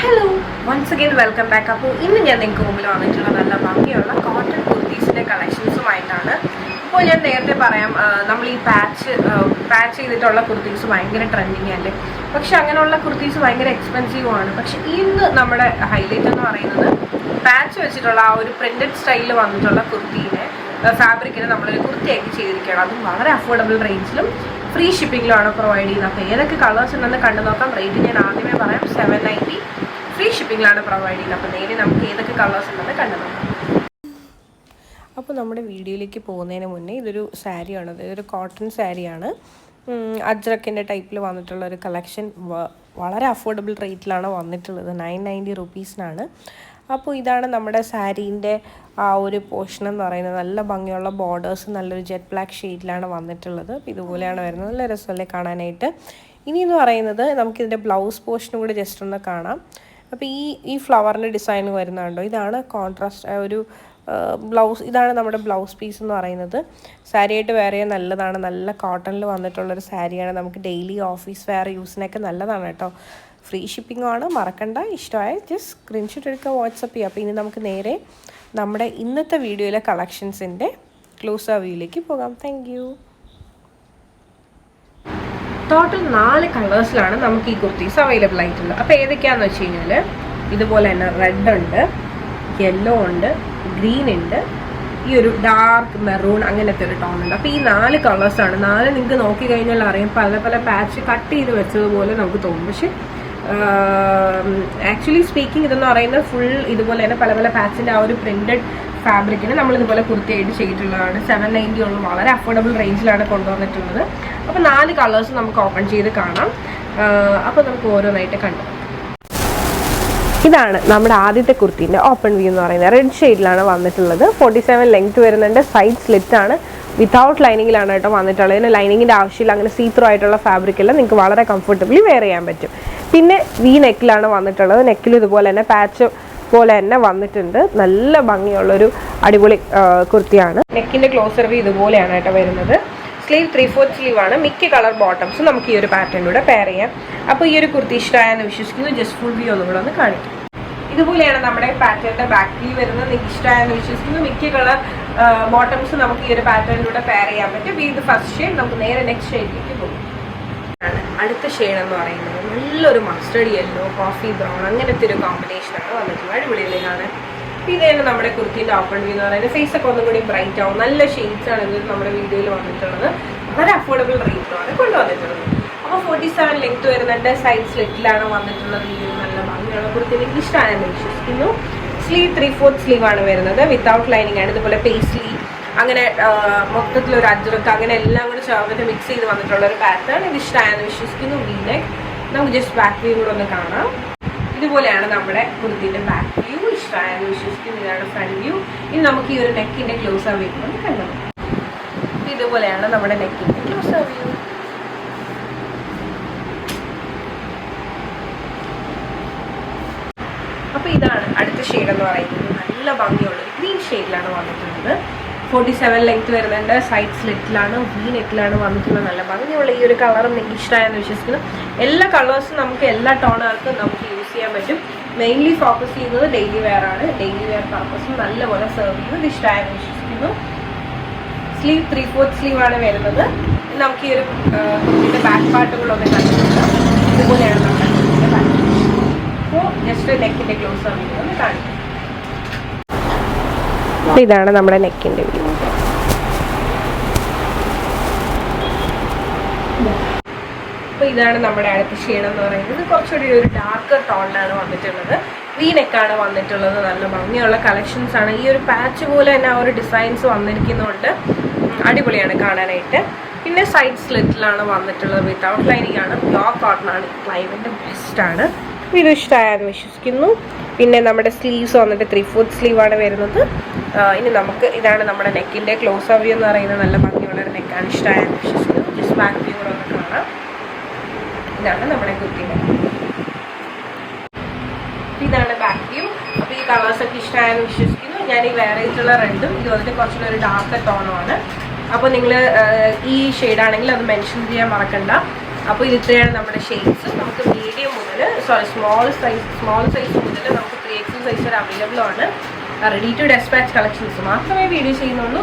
Hello once again welcome back. അപ്പോൾ ഇന്ന് ഞാൻ നിങ്ങൾക്ക് മുമ്പിൽ വന്നിട്ടുള്ള നല്ല ഭംഗിയുള്ള കോട്ടൺ കുർത്തീസിൻ്റെ കളക്ഷൻസുമായിട്ടാണ്. അപ്പോൾ ഞാൻ നേരത്തെ പറയാം, നമ്മൾ ഈ പാച്ച് ചെയ്തിട്ടുള്ള കുർത്തീസ് ഭയങ്കര ട്രെൻഡിങ് അല്ലേ. പക്ഷെ അങ്ങനെയുള്ള കുർത്തീസ് ഭയങ്കര എക്സ്പെൻസീവുമാണ്. പക്ഷെ ഇന്ന് നമ്മുടെ ഹൈലൈറ്റ് എന്ന് പറയുന്നത് പാച്ച് വെച്ചിട്ടുള്ള ആ ഒരു പ്രിൻറ്റഡ് സ്റ്റൈലിൽ വന്നിട്ടുള്ള ഫാബ്രിക്കിന് നമ്മളൊരു കുർത്തിയാക്കി ചെയ്തിരിക്കുകയാണ്. അതും വളരെ അഫോർഡബിൾ റേഞ്ചിലും ഫ്രീ ഷിപ്പിങ്ങിലുമാണ് പ്രൊവൈഡ് ചെയ്യുന്നത്. അപ്പോൾ ഏതൊക്കെ കളേഴ്സ് ഉണ്ടെന്ന് കണ്ടു നോക്കാം. റേറ്റ് ഞാൻ ആദ്യമേ പറയാം, 790 ഫ്രീ ഷിപ്പിങ്ങിലാണ് പ്രൊവൈഡ് ചെയ്യുന്നത്. അപ്പോൾ നേരെ നമുക്ക് ഏതൊക്കെ കളേഴ്സ് ഉണ്ടെന്ന് കണ്ടു നോക്കാം. അപ്പോൾ നമ്മുടെ വീഡിയോയിലേക്ക് പോകുന്നതിന് മുന്നേ ഇതൊരു സാരിയാണ്, ഇതൊരു കോട്ടൺ സാരിയാണ്. അജ്രക്കിൻ്റെ ടൈപ്പിൽ വന്നിട്ടുള്ള ഒരു കളക്ഷൻ വളരെ അഫോർഡബിൾ റേറ്റിലാണ് വന്നിട്ടുള്ളത്. 990 റുപ്പീസിനാണ്. അപ്പോൾ ഇതാണ് നമ്മുടെ സാരീൻ്റെ ആ ഒരു പോർഷൻ എന്ന് പറയുന്നത്. നല്ല ഭംഗിയുള്ള ബോർഡേഴ്സ്, നല്ലൊരു ജെറ്റ് ബ്ലാക്ക് ഷെയ്ഡിലാണ് വന്നിട്ടുള്ളത്. അപ്പോൾ ഇതുപോലെയാണ് വരുന്നത്. നല്ല രസമല്ലേ കാണാനായിട്ട്. ഇനി എന്ന് പറയുന്നത് നമുക്കിതിൻ്റെ ബ്ലൗസ് പോർഷനും കൂടെ ജസ്റ്റ് ഒന്ന് കാണാം. അപ്പോൾ ഈ ഫ്ലവറിൻ്റെ ഡിസൈൻ വരുന്നുണ്ടോ, ഇതാണ് കോൺട്രാസ്റ്റ് ഒരു ബ്ലൗസ്. ഇതാണ് നമ്മുടെ ബ്ലൗസ് പീസ് എന്ന് പറയുന്നത്. സാരിയായിട്ട് വേറെ നല്ലതാണ്, നല്ല കോട്ടണിൽ വന്നിട്ടുള്ളൊരു സാരിയാണ്. നമുക്ക് ഡെയിലി ഓഫീസ് വെയർ യൂസിനൊക്കെ നല്ലതാണ് കേട്ടോ. ഫ്രീ ഷിപ്പിംഗും ആണ്, മറക്കണ്ട. ഇഷ്ടമായ ജസ്റ്റ് സ്ക്രീൻഷോട്ട് എടുക്കുക, വാട്സപ്പ് ചെയ്യുക. അപ്പോൾ ഇനി നമുക്ക് നേരെ നമ്മുടെ ഇന്നത്തെ വീഡിയോയിലെ കളക്ഷൻസിൻ്റെ ക്ലോസ് വ്യൂയിലേക്ക് പോകാം. Thank you. ടോട്ടൽ 4 കളേഴ്സിലാണ് നമുക്ക് ഈ കുർത്തീസ് അവൈലബിൾ ആയിട്ടുള്ളത്. അപ്പോൾ ഏതൊക്കെയാണെന്ന് വെച്ച് കഴിഞ്ഞാൽ ഇതുപോലെ തന്നെ റെഡ് ഉണ്ട്, യെല്ലോ ഉണ്ട്, ഗ്രീൻ ഉണ്ട്, ഈ ഒരു ഡാർക്ക് മെറൂൺ അങ്ങനത്തെ ഒരു ടോൺ ഉണ്ട്. അപ്പോൾ ഈ 4 കളേഴ്സാണ്. 4 നിങ്ങൾക്ക് നോക്കിക്കഴിഞ്ഞാൽ അറിയാം, പല പല പാച്ച് കട്ട് ചെയ്ത് വെച്ചതുപോലെ നമുക്ക് തോന്നും. പക്ഷെ ആക്ച്വലി സ്പീക്കിംഗ് ഇതെന്ന് പറയുന്നത് ഫുൾ ഇതുപോലെ തന്നെ പല പല പാച്ചിൻ്റെ ആ ഒരു പ്രിൻറ്റഡ് ഫാബ്രിക്കിന് നമ്മളിതുപോലെ കുർത്തിയായിട്ട് ചെയ്തിട്ടുള്ളതാണ്. 790 ഉള്ള വളരെ അഫോർഡബിൾ റേഞ്ചിലാണ് കൊണ്ടുവന്നിട്ടുള്ളത്. അപ്പോൾ 4 കളേഴ്സ് നമുക്ക് ഓപ്പൺ ചെയ്ത് കാണാം. അപ്പോൾ നമുക്ക് ഓരോന്നായിട്ട് കണ്ടു. ഇതാണ് നമ്മുടെ ആദ്യത്തെ കുർത്തീൻ്റെ ഓപ്പൺ വ്യൂ എന്ന് പറയുന്നത്. റെഡ് ഷെയ്ഡിലാണ് വന്നിട്ടുള്ളത്. 47 ലെങ്ത് വരുന്നുണ്ട്. സൈഡ് സ്ലിറ്റ് ആണ്, വിത്തൗട്ട് ലൈനിങ്ങിലാണ് കേട്ടോ വന്നിട്ടുള്ളത്. ഇതിന് ലൈനിങ്ങിൻ്റെ ആവശ്യമില്ല. അങ്ങനെ സീത്രൂ ആയിട്ടുള്ള ഫാബ്രിക്കല്ല, നിങ്ങൾക്ക് വളരെ കംഫർട്ടബിളി വെയർ ചെയ്യാൻ പറ്റും. പിന്നെ വി നെക്കിലാണ് വന്നിട്ടുള്ളത്. നെക്കിൽ ഇതുപോലെ തന്നെ പാച്ച് പോലെ തന്നെ വന്നിട്ടുണ്ട്. നല്ല ഭംഗിയുള്ളൊരു അടിപൊളി കുർത്തിയാണ്. നെക്കിൻ്റെ ക്ലോസർ വ്യൂ ഇതുപോലെയാണ് കേട്ടോ വരുന്നത്. സ്ലീവ് 3/4 സ്ലീവ് ആണ്. മിക്ക കളർ ബോട്ടംസ് നമുക്ക് ഈ ഒരു പാറ്റേണിലൂടെ പെയർ ചെയ്യാം. അപ്പോൾ ഈ ഒരു കുർത്തി ഇഷ്ടമായെന്ന് വിശ്വസിക്കുന്നു. ജസ്റ്റ് ഫുൾ വ്യൂ ഒന്നും കൂടെ ഒന്ന് കാണിക്കും. ഇതുപോലെയാണ് നമ്മുടെ പാറ്റേണിൻ്റെ ബാക്ക് വ്യൂ വരുന്നത്. നിങ്ങൾക്ക് ഇഷ്ടമായെന്ന് വിശ്വസിക്കുന്നു. മിക്ക കളർ ബോട്ടംസ് നമുക്ക് ഈ ഒരു പാറ്റേണിലൂടെ പെയർ ചെയ്യാൻ പറ്റും. ഇത് ഫസ്റ്റ് ഷെയ്ഡ്. നമുക്ക് നേരെ നെക്സ്റ്റ് ഷെയ്ഡിലേക്ക് പോകും. അടുത്ത ഷെയ്ഡ് എന്ന് പറയുന്നത് നല്ലൊരു മസ്റ്റർഡ് യെല്ലോ, കോഫി ബ്രൗൺ അങ്ങനത്തെ ഒരു കോമ്പിനേഷനാണ് വന്നിട്ടുള്ളത്. അടിപൊളിയല്ലേ കാണാൻ. ഇത് തന്നെ നമ്മുടെ കുർത്തിൻ്റെ ഓപ്പൺ വ്യൂ എന്ന് പറയുന്നത്. ഫേസൊക്കെ ഒന്നും കൂടി ബ്രൈറ്റ് ആവും. നല്ല ഷെയ്ഡ്സ് ആണ് ഇത് നമ്മുടെ വീഡിയോയിൽ വന്നിട്ടുള്ളത്. വളരെ അഫോർഡബിൾ റേറ്റിലാണ് കൊണ്ടുവന്നിട്ടുള്ളത്. അപ്പോൾ 47 ലെങ്ത് വരുന്നുണ്ട്. സൈഡ് സ്ലിറ്റിലാണ് വന്നിട്ടുള്ളത്. ഈ നല്ല ഭംഗിയുള്ള കുർത്തി എനിക്ക് ഇഷ്ടമാണെന്ന് വിശ്വസിക്കുന്നു. സ്ലീവ് 3/4 സ്ലീവ് ആണ് വരുന്നത്. വിത്തൗട്ട് ലൈനിങ് ആണ്. ഇതുപോലെ പേസ്ലി അങ്ങനെ മൊത്തത്തിലൊരു അജ്രക്ക് അങ്ങനെ എല്ലാം കൂടി ചേർന്നിട്ട് മിക്സ് ചെയ്ത് വന്നിട്ടുള്ള ഒരു പാറ്റേൺ. ഇത് ഇഷ്ടമായെന്ന് വിശ്വസിക്കുന്നു. V neck. നമുക്ക് ജസ്റ്റ് ബാക്ക് വ്യൂ കൂടെ ഒന്ന് കാണാം. ഇതുപോലെയാണ് നമ്മുടെ കുർത്തിൻ്റെ ബാക്ക് വ്യൂ. ഇഷ്ടമായെന്ന് വിശ്വസിക്കുന്നു. ഇതാണ് ഫ്രണ്ട് വ്യൂ. ഇനി നമുക്ക് ഈ ഒരു നെക്കിൻ്റെ ക്ലോസ് വ്യൂ ഒന്ന് കണ്ടു. ഇതുപോലെയാണ് നമ്മുടെ നെക്കിൻ്റെ ക്ലോസ് വ്യൂ. അപ്പോൾ ഇതാണ് അടുത്ത ഷെയ്ഡ് എന്ന് പറയുന്നത്. നല്ല ഭംഗിയുള്ള ഗ്രീൻ ഷെയ്ഡിലാണ് വന്നിട്ടുള്ളത്. 47 ലെങ്ത് വരുന്നുണ്ട്. സൈഡ് സ്ലിറ്റിലാണ്, വി നെക്കിലാണ് വന്നിട്ടുള്ളത്. നല്ല ഭംഗിയുള്ള ഈ ഒരു കളറും നിങ്ങൾക്ക് ഇഷ്ടമായെന്ന് വിശ്വസിക്കുന്നു. എല്ലാ കളേഴ്സും നമുക്ക് എല്ലാ ടോണുകൾക്കും നമുക്ക് യൂസ് ചെയ്യാൻ പറ്റും. മെയിൻലി ഫോക്കസ് ചെയ്യുന്നത് ഡെയിലി വെയർ ആണ്. ഡെയിലി വെയർ പർപ്പസും നല്ലപോലെ സെർവ് ചെയ്യുന്നത് ഇഷ്ടമായെന്ന് വിശ്വസിക്കുന്നു. സ്ലീവ് 3/4 സ്ലീവ് ആണ് വരുന്നത്. നമുക്ക് ഈ ഒരു കുർത്തിൻ്റെ ബാക്ക് പാർട്ടുകളൊക്കെ കണ്ടിട്ടുണ്ട്. ഇതുപോലെയാണ് നമ്മുടെ കുർത്തിൻ്റെ ബാക്ക്. അപ്പോൾ ജസ്റ്റ് നെക്കിൻ്റെ ക്ലോസ് ഒന്ന് കാണിക്കും. ഇതാണ് നമ്മുടെ നെക്കിൻ്റെ വ്യൂ. അപ്പോൾ ഇതാണ് നമ്മുടെ അടുത്ത ഷെയ്ഡ് എന്ന് പറയുന്നത്. കുറച്ചുകൂടി ഒരു ഡാർക്കർ ടോണിലാണ് വന്നിട്ടുള്ളത്. വി നെക്കാണ് വന്നിട്ടുള്ളത്. നല്ല ഭംഗിയുള്ള കളക്ഷൻസ് ആണ്. ഈ ഒരു പാച്ച് പോലെ തന്നെ ആ ഒരു ഡിസൈൻസ് വന്നിരിക്കുന്നതുകൊണ്ട് അടിപൊളിയാണ് കാണാനായിട്ട്. പിന്നെ സൈഡ് സ്ലിറ്റിലാണ് വന്നിട്ടുള്ളത്. വിത്തൗട്ട് ലൈനിങ് ആണ്. പ്യോർ കോട്ടൺ ആണ്. ക്ലൈമറ്റ് ബെസ്റ്റാണ്. ഇത് ഇഷ്ടമായെന്ന് വിശ്വസിക്കുന്നു. പിന്നെ നമ്മുടെ സ്ലീവ്സ് വന്നിട്ട് 3/4 സ്ലീവാണ് വരുന്നത്. ഇനി നമുക്ക് ഇതാണ് നമ്മുടെ നെക്കിൻ്റെ ക്ലോസ് വ്യൂ എന്ന് പറയുന്നത്. നല്ല ഭംഗിയുള്ളൊരു നെക്കാണ്. ഇഷ്ടമായെന്ന് വിശ്വസിക്കുന്നു. ജസ്റ്റ് ബാക്ക് വ്യൂ കൂടെ ഒന്ന് കാണാം. ഇതാണ് നമ്മുടെ കുർത്തിയുടെ. ഇതാണ് ബാക്ക് വ്യൂ. അപ്പോൾ ഈ കളേഴ്സൊക്കെ ഇഷ്ടമായെന്ന് വിശ്വസിക്കുന്നു. ഞാൻ ഈ വേറെ ആയിട്ടുള്ള റെഡും ഇത് വന്നിട്ട് കുറച്ചുകൂടി ഒരു ഡാർക്ക് ടോണുമാണ്. അപ്പോൾ നിങ്ങൾ ഈ ഷെയ്ഡാണെങ്കിൽ അത് മെൻഷൻ ചെയ്യാൻ മറക്കണ്ട. അപ്പോൾ ഇത് ഇത്രയാണ് നമ്മുടെ ഷെയ്ഡ്സ്. നമുക്ക് മീഡിയം മുതൽ സ്മോൾ സൈസ് മുതൽ നമുക്ക് 3XL സൈസ് വരെ അവൈലബിൾ ആണ്. റെഡി ടു ഡെസ്പാച്ച് കളക്ഷൻസ് മാത്രമേ വീഡിയോ ചെയ്യുന്നുള്ളൂ.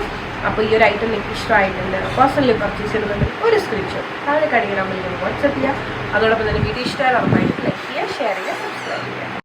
അപ്പോൾ ഈ ഒരു ഐറ്റം നിങ്ങൾക്ക് ഇഷ്ടമായിട്ടുണ്ട്, പേഴ്സണലി പർച്ചേസ് ചെയ്തിട്ടുണ്ടെങ്കിൽ ഒരു സ്ക്രീൻഷോട്ട് താഴെ കാണിക്കുന്ന നമ്പറിൽ വാട്സ്ആപ്പ് ചെയ്യുക. അതോടൊപ്പം തന്നെ വീഡിയോ ഇഷ്ടമായ ഉറപ്പായിട്ട് ലൈക്ക് ചെയ്യുക, ഷെയർ ചെയ്യുക, സബ്സ്ക്രൈബ് ചെയ്യുക.